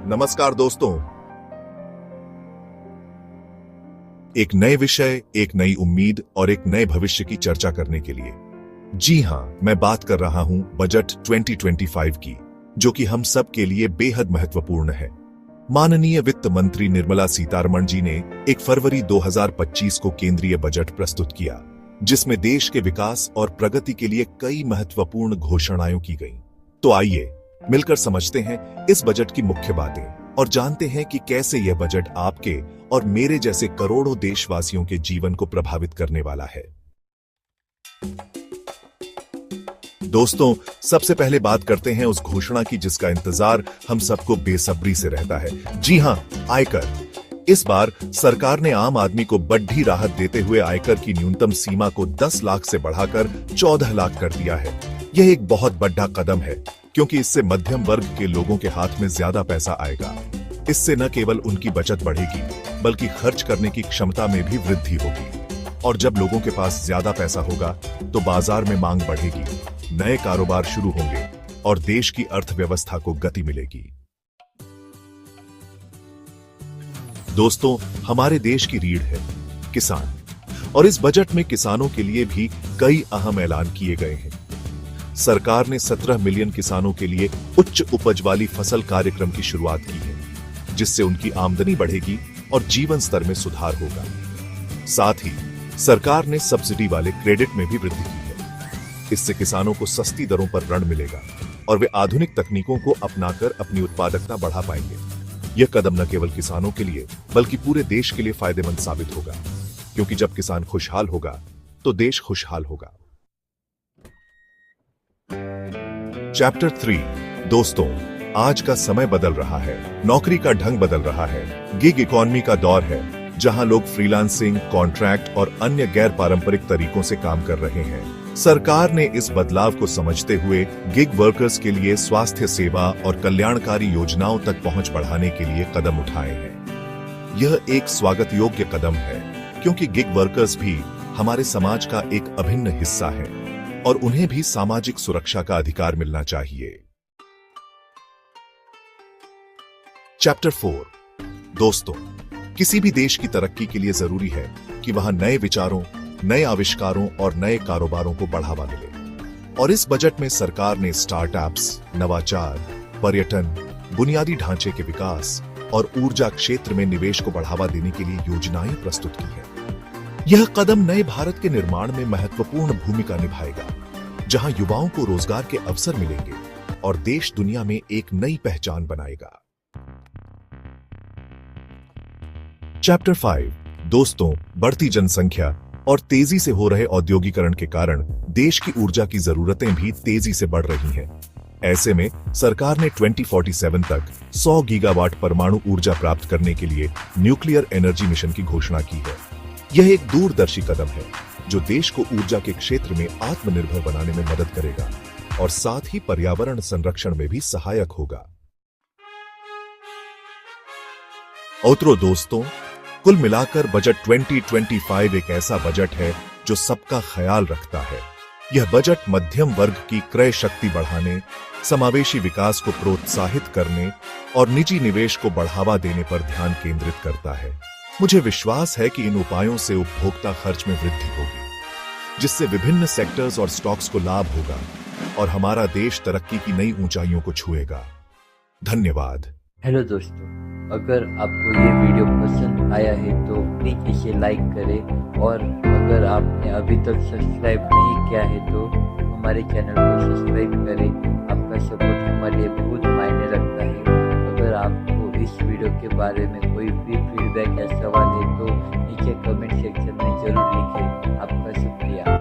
नमस्कार दोस्तों, एक नए विषय, एक नई उम्मीद और एक नए भविष्य की चर्चा करने के लिए। जी हां, मैं बात कर रहा हूं बजट 2025 की, जो कि हम सब के लिए बेहद महत्वपूर्ण है। माननीय वित्त मंत्री निर्मला सीतारमण जी ने 1 फरवरी 2025 को केंद्रीय बजट प्रस्तुत किया, जिसमें देश के विकास और प्रगति के लिए कई महत्वपूर्ण घोषणाएं की गईं। तो आइए मिलकर समझते हैं इस बजट की मुख्य बातें और जानते हैं कि कैसे यह बजट आपके और मेरे जैसे करोड़ों देशवासियों के जीवन को प्रभावित करने वाला है। दोस्तों, सबसे पहले बात करते हैं उस घोषणा की जिसका इंतजार हम सबको बेसब्री से रहता है। जी हां, आयकर। इस बार सरकार ने आम आदमी को बड़ी राहत देते हुए आयकर की न्यूनतम सीमा को 10 लाख से बढ़ाकर 14 लाख कर दिया है। यह एक बहुत बड़ा कदम है, क्योंकि इससे मध्यम वर्ग के लोगों के हाथ में ज्यादा पैसा आएगा। इससे न केवल उनकी बचत बढ़ेगी, बल्कि खर्च करने की क्षमता में भी वृद्धि होगी। और जब लोगों के पास ज्यादा पैसा होगा, तो बाजार में मांग बढ़ेगी, नए कारोबार शुरू होंगे और देश की अर्थव्यवस्था को गति मिलेगी। दोस्तों, हमारे देश की रीढ़ है किसान, और इस बजट में किसानों के लिए भी कई अहम ऐलान किए गए हैं। सरकार ने 17 मिलियन किसानों के लिए उच्च उपज वाली फसल कार्यक्रम की शुरुआत की है, जिससे उनकी आमदनी बढ़ेगी और जीवन स्तर में सुधार होगा। साथ ही सरकार ने सब्सिडी वाले क्रेडिट में भी वृद्धि की है। इससे किसानों को सस्ती दरों पर ऋण मिलेगा और वे आधुनिक तकनीकों को अपनाकर अपनी उत्पादकता बढ़ा पाएंगे। यह कदम न केवल किसानों के लिए बल्कि पूरे देश के लिए फायदेमंद साबित होगा, क्योंकि जब किसान खुशहाल होगा तो देश खुशहाल होगा। चैप्टर 3। दोस्तों, आज का समय बदल रहा है, नौकरी का ढंग बदल रहा है। गिग इकॉनमी का दौर है, जहां लोग फ्रीलांसिंग, कॉन्ट्रैक्ट और अन्य गैर पारंपरिक तरीकों से काम कर रहे हैं। सरकार ने इस बदलाव को समझते हुए गिग वर्कर्स के लिए स्वास्थ्य सेवा और कल्याणकारी योजनाओं तक पहुंच बढ़ाने के लिए कदम उठाए हैं। यह एक स्वागत योग्य कदम है, क्योंकि गिग वर्कर्स भी हमारे समाज का एक अभिन्न हिस्सा है और उन्हें भी सामाजिक सुरक्षा का अधिकार मिलना चाहिए। चैप्टर 4। दोस्तों, किसी भी देश की तरक्की के लिए जरूरी है कि वहां नए विचारों, नए आविष्कारों और नए कारोबारों को बढ़ावा मिले। और इस बजट में सरकार ने स्टार्टअप्स, नवाचार, पर्यटन, बुनियादी ढांचे के विकास और ऊर्जा क्षेत्र में निवेश को बढ़ावा देने के लिए योजनाएं प्रस्तुत की है। यह कदम नए भारत के निर्माण में महत्वपूर्ण भूमिका निभाएगा, जहां युवाओं को रोजगार के अवसर मिलेंगे और देश दुनिया में एक नई पहचान बनाएगा। चैप्टर 5। दोस्तों, बढ़ती जनसंख्या और तेजी से हो रहे औद्योगिकरण के कारण देश की ऊर्जा की जरूरतें भी तेजी से बढ़ रही हैं। ऐसे में सरकार ने 2047 तक 100 गीगावाट परमाणु ऊर्जा प्राप्त करने के लिए न्यूक्लियर एनर्जी मिशन की घोषणा की है। यह एक दूरदर्शी कदम है, जो देश को ऊर्जा के क्षेत्र में आत्मनिर्भर बनाने में मदद करेगा और साथ ही पर्यावरण संरक्षण में भी सहायक होगा। औतरो दोस्तों, कुल मिलाकर बजट 2025 एक ऐसा बजट है जो सबका ख्याल रखता है। यह बजट मध्यम वर्ग की क्रय शक्ति बढ़ाने, समावेशी विकास को प्रोत्साहित करने और निजी निवेश को बढ़ावा देने पर ध्यान केंद्रित करता है। मुझे विश्वास है कि इन उपायों से उपभोक्ता खर्च में वृद्धि होगी, जिससे विभिन्न सेक्टर्स और स्टॉक्स को लाभ होगा और हमारा देश तरक्की की नई ऊंचाइयों को छुएगा। धन्यवाद। हेलो दोस्तों, अगर आपको ये वीडियो पसंद आया है तो प्लीज इसे लाइक करें, और अगर आपने अभी तक सब्सक्राइब नहीं किया है तो हमारे चैनल को सब्सक्राइब करें। आपका सपोर्ट हमारे लिए बहुत मायने रखता है। अगर आपको इस वीडियो के बारे में कोई भी फीडबैक या सवाल है तो नीचे कमेंट सेक्शन में जरूर लिखें।